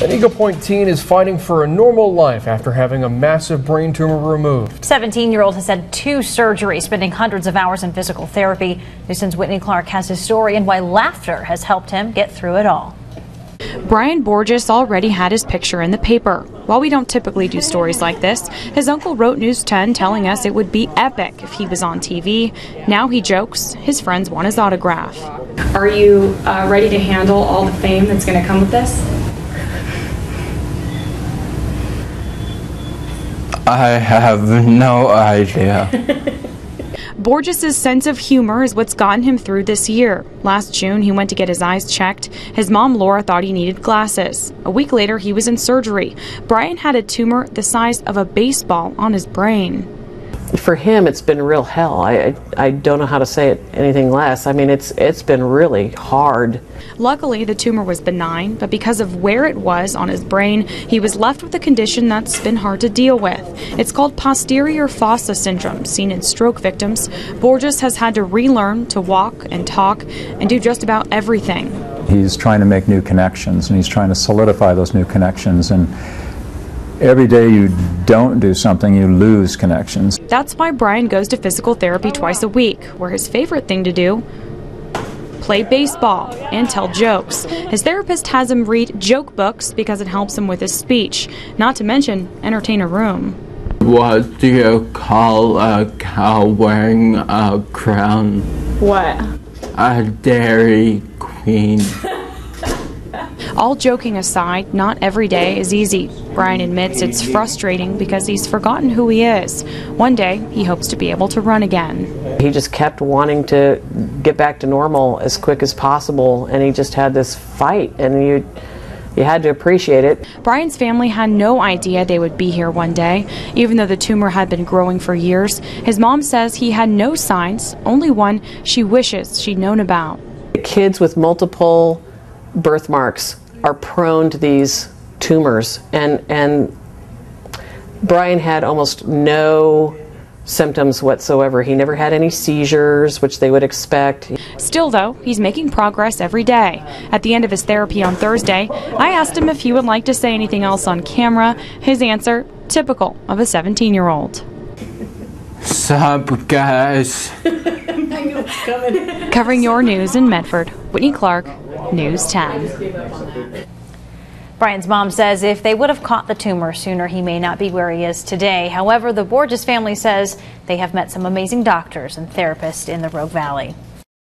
An Eagle Point teen is fighting for a normal life after having a massive brain tumor removed. 17-year-old has had 2 surgeries, spending hundreds of hours in physical therapy. News Whitney Clark has his story and why laughter has helped him get through it all. Brian Borges already had his picture in the paper. While we don't typically do stories like this, his uncle wrote News 10 telling us it would be epic if he was on TV. Now he jokes his friends want his autograph. Are you ready to handle all the fame that's going to come with this? I have no idea. Borges' sense of humor is what's gotten him through this year. Last June, he went to get his eyes checked. His mom, Laura, thought he needed glasses. A week later, he was in surgery. Brian had a tumor the size of a baseball on his brain. For him, it's been real hell. I don't know how to say it anything less. I mean, it's been really hard. Luckily, the tumor was benign, but because of where it was on his brain, he was left with a condition that's been hard to deal with. It's called posterior fossa syndrome, seen in stroke victims. Borges has had to relearn to walk and talk and do just about everything. He's trying to make new connections, and he's trying to solidify those new connections, and every day you don't do something, you lose connections. That's why Brian goes to physical therapy twice a week, where his favorite thing to do, play baseball and tell jokes. His therapist has him read joke books because it helps him with his speech, not to mention entertain a room. What do you call a cow wearing a crown? What? A Dairy Queen. All joking aside, not every day is easy. Brian admits it's frustrating because he's forgotten who he is. One day, he hopes to be able to run again. He just kept wanting to get back to normal as quick as possible, and he just had this fight, and you had to appreciate it. Brian's family had no idea they would be here one day, even though the tumor had been growing for years. His mom says he had no signs, only one she wishes she'd known about. Kids with multiple birthmarks are prone to these tumors, and Brian had almost no symptoms whatsoever. He never had any seizures, which they would expect. Still, though, he's making progress every day. At the end of his therapy on Thursday, I asked him if he would like to say anything else on camera. His answer, typical of a 17-year-old. Sup, guys? Covering your news in Medford, Whitney Clark, News 10. Brian's mom says if they would have caught the tumor sooner, he may not be where he is today. However, the Borges family says they have met some amazing doctors and therapists in the Rogue Valley.